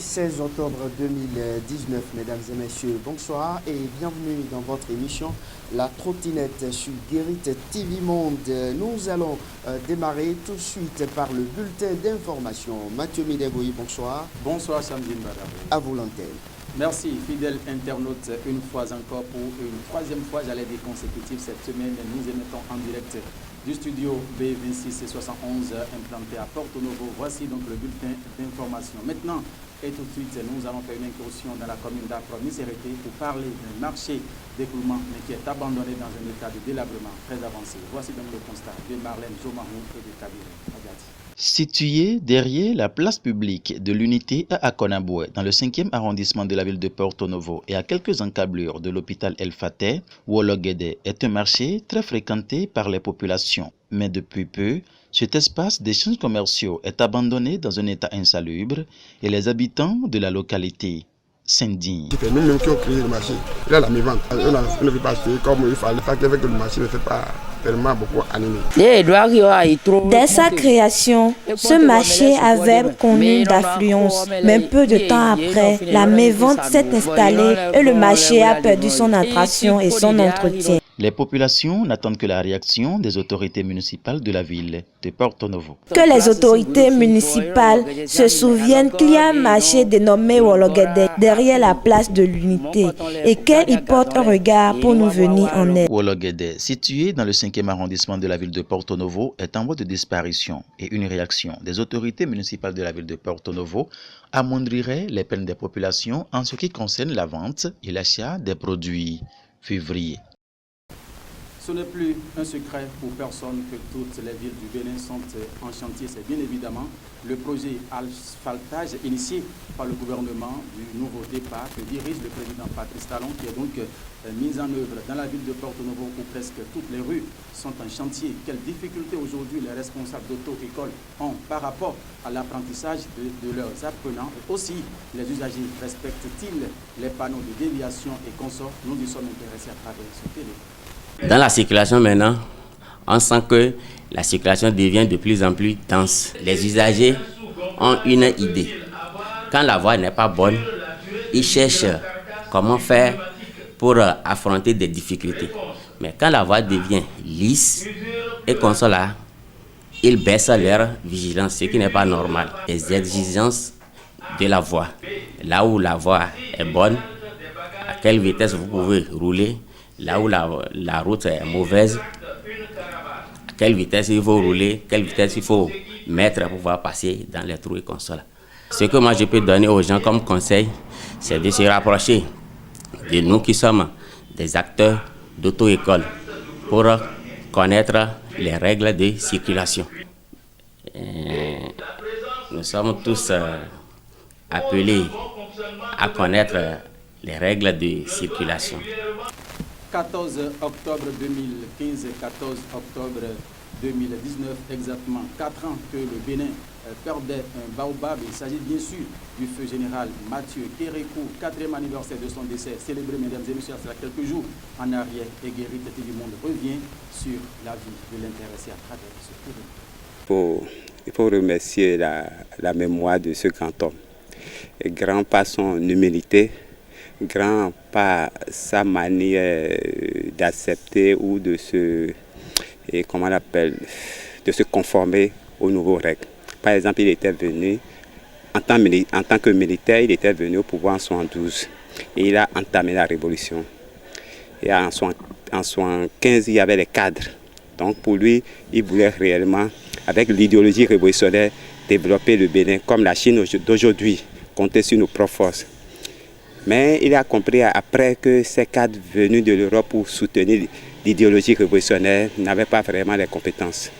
16 octobre 2019, mesdames et messieurs, bonsoir et bienvenue dans votre émission La Trottinette sur Guérite TV Monde. Nous allons démarrer tout de suite par le bulletin d'information. Mathieu Mideboyi, bonsoir. Bonsoir Samdine Badabou. À vous l'antenne. Merci, fidèles internautes, une fois encore pour une troisième fois, j'allais dire consécutive cette semaine. Nous émettons en direct du studio B26 et 71 implanté à Porto Novo. Voici donc le bulletin d'information. Maintenant et tout de suite, nous allons faire une incursion dans la commune d'Afro-Misérité pour parler d'un marché d'écoulement mais qui est abandonné dans un état de délabrement très avancé. Voici donc le constat de Marlène Zomahou et de Kabiré. Situé derrière la place publique de l'unité à Akonaboué, dans le 5e arrondissement de la ville de Porto Novo et à quelques encablures de l'hôpital El Fateh, Wologede est un marché très fréquenté par les populations. Mais depuis peu, cet espace d'échanges commerciaux est abandonné dans un état insalubre et les habitants de la localité s'indignent. C'est nous-mêmes qui ont créé le marché. Là, la mi-vente, on ne veut pas acheter comme il fallait, parce que le marché ne fait pas tellement beaucoup animé. Dès sa création, ce marché avait connu d'affluence, mais peu de temps après, la mi-vente s'est installée et le marché a perdu son attraction et son entretien. Les populations n'attendent que la réaction des autorités municipales de la ville de Porto Novo. Que les autorités municipales se souviennent qu'il y a un marché dénommé Wologede derrière la place de l'unité et qu'elles y portent un regard pour nous venir en aide. Wologede, situé dans le 5e arrondissement de la ville de Porto Novo, est en voie de disparition et une réaction des autorités municipales de la ville de Porto Novo amoindrirait les peines des populations en ce qui concerne la vente et l'achat des produits février. Ce n'est plus un secret pour personne que toutes les villes du Bénin sont en chantier. C'est bien évidemment le projet asphaltage initié par le gouvernement du nouveau départ que dirige le président Patrice Talon, qui est donc mis en œuvre dans la ville de Porto Novo où presque toutes les rues sont en chantier. Quelles difficultés aujourd'hui les responsables d'auto-école ont par rapport à l'apprentissage de leurs apprenants? Aussi, les usagers respectent-ils les panneaux de déviation et consorts? Nous y sommes intéressés à travers ce télé. Dans la circulation maintenant, on sent que la circulation devient de plus en plus dense. Les usagers ont une idée. Quand la voie n'est pas bonne, ils cherchent comment faire pour affronter des difficultés. Mais quand la voie devient lisse et comme cela, ils baissent leur vigilance, ce qui n'est pas normal. Les exigences de la voie. Là où la voie est bonne, à quelle vitesse vous pouvez rouler. Là où la route est mauvaise, à quelle vitesse il faut rouler, quelle vitesse il faut mettre pour pouvoir passer dans les trous et comme cela. Ce que moi je peux donner aux gens comme conseil, c'est de se rapprocher de nous qui sommes des acteurs d'auto-école pour connaître les règles de circulation. Nous sommes tous appelés à connaître les règles de circulation. 14 octobre 2015 et 14 octobre 2019, exactement 4 ans que le Bénin perdait un baobab. Il s'agit bien sûr du feu général Mathieu Kérékou, 4e anniversaire de son décès, célébré, mesdames et messieurs, il y a quelques jours en arrière. Et Guérite TV Monde revient sur la vie de l'intéressé à travers ce film. Il faut remercier la mémoire de ce grand homme. Et grand par son humilité, grand par sa manière d'accepter ou de se conformer aux nouvelles règles. Par exemple, il était venu, en tant que militaire, il était venu au pouvoir en 1972 et il a entamé la révolution. Et en 1975, il y avait les cadres. Donc pour lui, il voulait réellement, avec l'idéologie révolutionnaire, développer le Bénin comme la Chine d'aujourd'hui, compter sur nos propres forces. Mais il a compris après que ces cadres venus de l'Europe pour soutenir l'idéologie révolutionnaire n'avaient pas vraiment les compétences.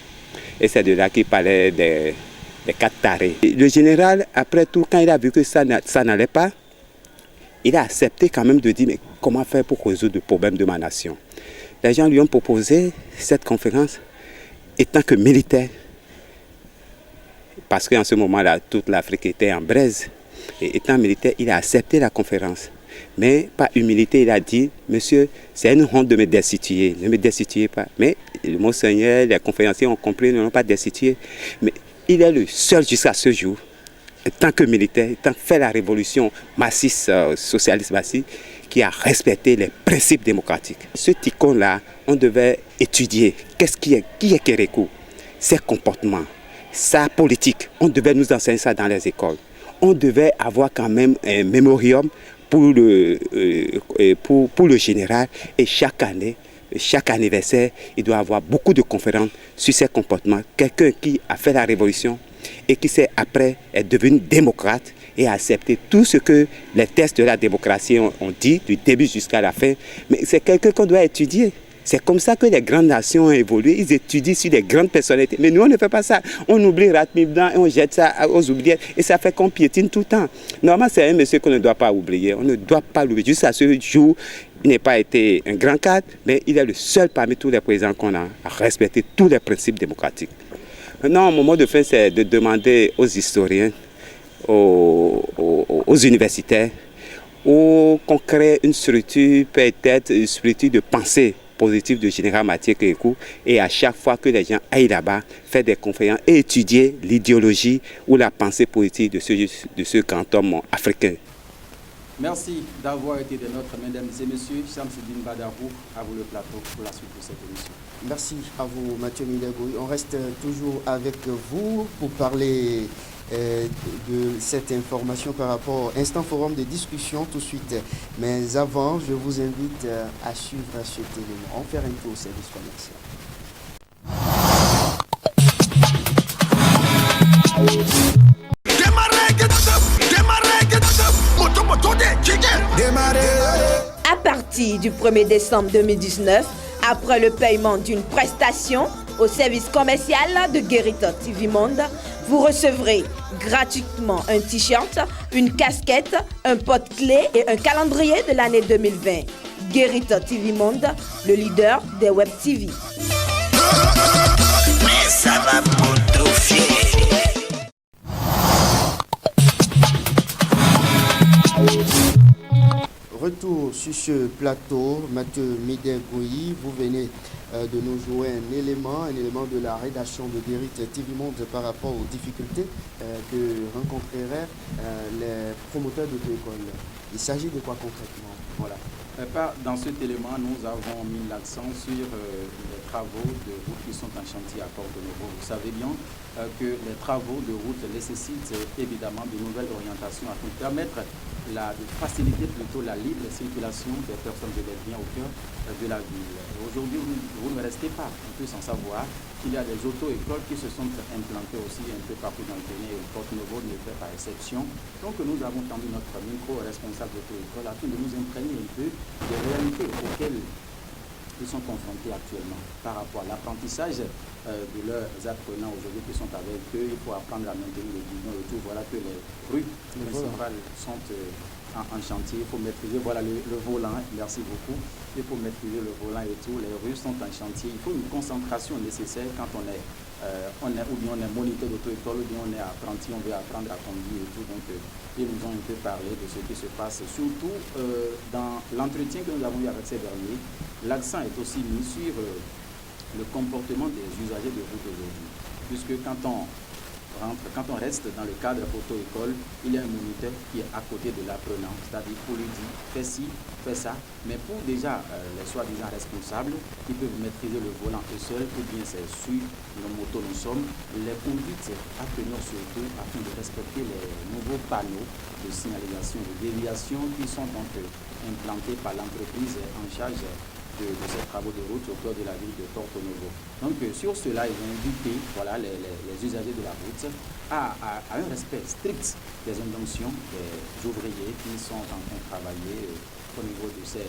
Et c'est de là qu'il parlait des cadres tarés. Le général, après tout, quand il a vu que ça n'allait pas, il a accepté quand même de dire mais comment faire pour résoudre le problème de ma nation. Les gens lui ont proposé cette conférence étant que militaire. Parce qu'en ce moment-là, toute l'Afrique était en braise. Et étant militaire, il a accepté la conférence. Mais par humilité, il a dit, monsieur, c'est une honte de me destituer. Ne me destituez pas. Mais le Monseigneur, les conférenciers ont compris, ne l'ont pas destitué. Mais il est le seul jusqu'à ce jour tant que militaire, étant fait la révolution massiste, socialiste massiste, qui a respecté les principes démocratiques. Ce ticon-là, on devait étudier qui est Kérékou, ses comportements, sa politique. On devait nous enseigner ça dans les écoles. On devait avoir quand même un mémorium pour le général, et chaque année, chaque anniversaire, il doit avoir beaucoup de conférences sur ses comportements. Quelqu'un qui a fait la révolution et qui après est devenu démocrate et a accepté tout ce que les textes de la démocratie ont dit du début jusqu'à la fin. Mais c'est quelqu'un qu'on doit étudier. C'est comme ça que les grandes nations ont évolué. Ils étudient sur les grandes personnalités. Mais nous, on ne fait pas ça. On oublie Ratmibdan et on jette ça aux oubliettes. Et ça fait qu'on piétine tout le temps. Normalement, c'est un monsieur qu'on ne doit pas oublier. On ne doit pas l'oublier. Juste à ce jour, il n'a pas été un grand cadre, mais il est le seul parmi tous les présidents qu'on a à respecter tous les principes démocratiques. Maintenant, au moment de fin, c'est de demander aux historiens, aux universitaires, qu'on crée une structure, peut-être une structure de pensée positive de général Mathieu Kérékou, et à chaque fois que les gens aillent là-bas, faire des conférences et étudier l'idéologie ou la pensée politique de ce grand homme africain. Merci d'avoir été des nôtres, mesdames et messieurs. Shamsuddin Badarou, à vous le plateau pour la suite de cette émission. Merci à vous, Mathieu Midagoui. On reste toujours avec vous pour parler de cette information par rapport à Instant Forum de discussion tout de suite. Mais avant, je vous invite à suivre cet élément. On va faire un tour au service commercial. À partir du 1er décembre 2019, après le paiement d'une prestation au service commercial de Guérita TV Monde, vous recevrez gratuitement un t-shirt, une casquette, un porte-clés et un calendrier de l'année 2020. Guérita TV Monde, le leader des web TV. Mais ça va potofier. Retour sur ce plateau, Mathieu Midagoui, vous venez de nous jouer un élément de la rédaction de Guérita TV Monde par rapport aux difficultés que rencontreraient les promoteurs d'auto-école. Il s'agit de quoi concrètement? Voilà. Dans cet élément, nous avons mis l'accent sur les travaux de route qui sont en chantier à Porto-Novo. Vous savez bien que les travaux de route nécessitent évidemment de nouvelles orientations afin de permettre de faciliter plutôt la libre circulation des personnes et des biens au cœur de la ville. Aujourd'hui, vous ne restez pas un peu sans savoir qu'il y a des auto-écoles qui se sont implantées aussi un peu partout dans le pays, et Porto-Novo ne fait pas exception. Donc nous avons tendu notre micro aux responsables d'auto-école afin de nous imprégner un peu des réalités auxquelles ils sont confrontés actuellement par rapport à l'apprentissage de leurs apprenants aujourd'hui qui sont avec eux. Il faut apprendre à maintenir le guidon et tout. Voilà que les rues principales sont en chantier. Il faut maîtriser le volant. Merci beaucoup. Il faut maîtriser le volant et tout. Les rues sont en chantier. Il faut une concentration nécessaire quand on est moniteur d'auto-école, ou bien on est apprenti, on veut apprendre à conduire et tout. Donc, ils nous ont un peu parlé de ce qui se passe, surtout dans l'entretien que nous avons eu avec ces derniers. L'accent est aussi mis sur le comportement des usagers de route aujourd'hui, puisque quand on reste dans le cadre auto-école, il y a un moniteur qui est à côté de l'apprenant, c'est-à-dire pour lui dire fais ci, fais ça, mais pour déjà les soi-disant responsables qui peuvent maîtriser le volant eux seuls, ou bien c'est sur nos motos nous sommes, les conduites à tenir surtout afin de respecter les nouveaux panneaux de signalisation, de déviation qui sont donc implantés par l'entreprise en charge de ces travaux de route au cœur de la ville de Porto-Novo. Donc sur cela, ils ont invité les usagers de la route à un respect strict des injonctions des ouvriers qui sont en train de travailler au niveau de ces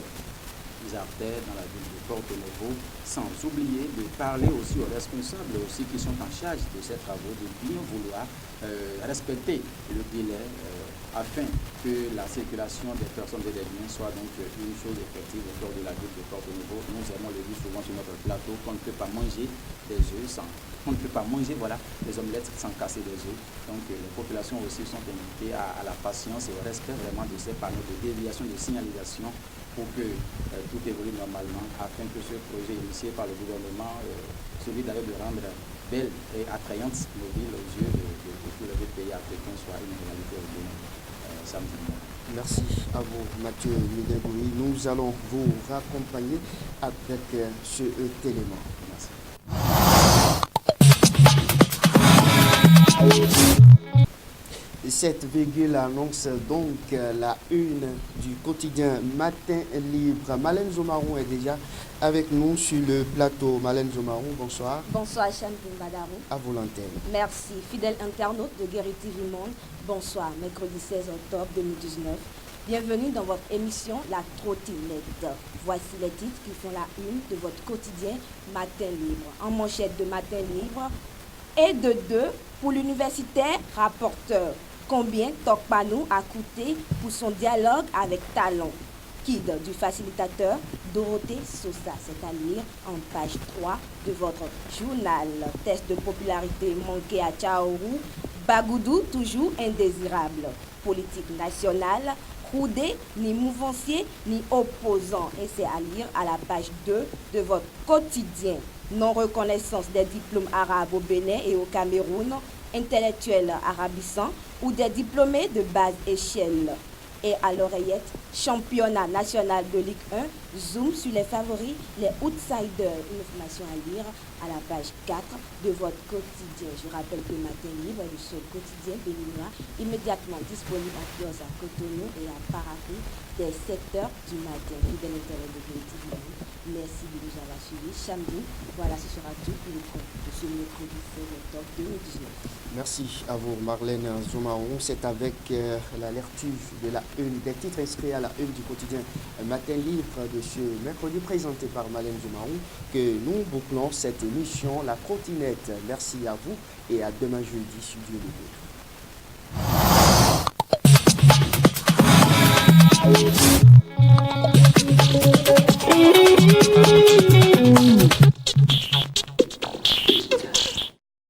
artères dans la ville de Porto-Novo, sans oublier de parler aussi aux responsables aussi qui sont en charge de ces travaux, de bien vouloir respecter le délai afin que la circulation des personnes et des biens soit donc une chose effective au cœur de la ville de Porto-Novo. Nous aimons le dire souvent sur notre plateau qu'on ne peut pas manger des œufs on ne peut pas manger des omelettes sans casser des œufs. Donc les populations aussi sont invitées à la patience et au respect vraiment de ces panneaux de déviation, de signalisation pour que tout évolue normalement afin que ce projet initié par le gouvernement, celui d'ailleurs de rendre belle et attrayante mobile aux yeux de tous les pays africains soit une réalité au Bénin samedi. Merci à vous, Mathieu Midegoui. Nous allons vous raccompagner avec ce élément. Merci. 7 annonce donc la une du quotidien Matin Libre. Malène Zomarou est déjà avec nous sur le plateau. Malène Zomarou, bonsoir. Bonsoir, Champion Badarou. À vous l'antenne. Merci, fidèle internaute de Guéri TV Monde. Bonsoir, mercredi 16 octobre 2019. Bienvenue dans votre émission La Trottinette. Voici les titres qui font la une de votre quotidien Matin Libre. En manchette de Matin Libre et de 2 pour l'universitaire rapporteur. Combien Tokpanou a coûté pour son dialogue avec Talon? Kid du facilitateur Dorothée Sosa, c'est à lire en page 3 de votre journal. Test de popularité manqué à Tchaourou. Bagoudou toujours indésirable. Politique nationale, Roudé, ni mouvancier, ni opposant. Et c'est à lire à la page 2 de votre quotidien. Non-reconnaissance des diplômes arabes au Bénin et au Cameroun, intellectuels arabissants ou des diplômés de base échelle. Et à l'oreillette, championnat national de Ligue 1, zoom sur les favoris, les outsiders. Une information à lire à la page 4 de votre quotidien. Je rappelle que Matin Libre est le seul quotidien béninois immédiatement disponible à Kios, à Cotonou et à Parakou dès 7h du matin. Fidèle intérêt de TV. Merci de nous avoir suivis. Samedi, voilà, ce sera tout pour le compte de ce mercredi 16 octobre 2019. Merci à vous, Marlène Zomarou. C'est avec la lecture de la une, des titres inscrits à la une du quotidien Matin Libre de ce mercredi présenté par Marlène Zomarou que nous bouclons cette émission La Trottinette. Merci à vous et à demain jeudi sur Dieu le veut.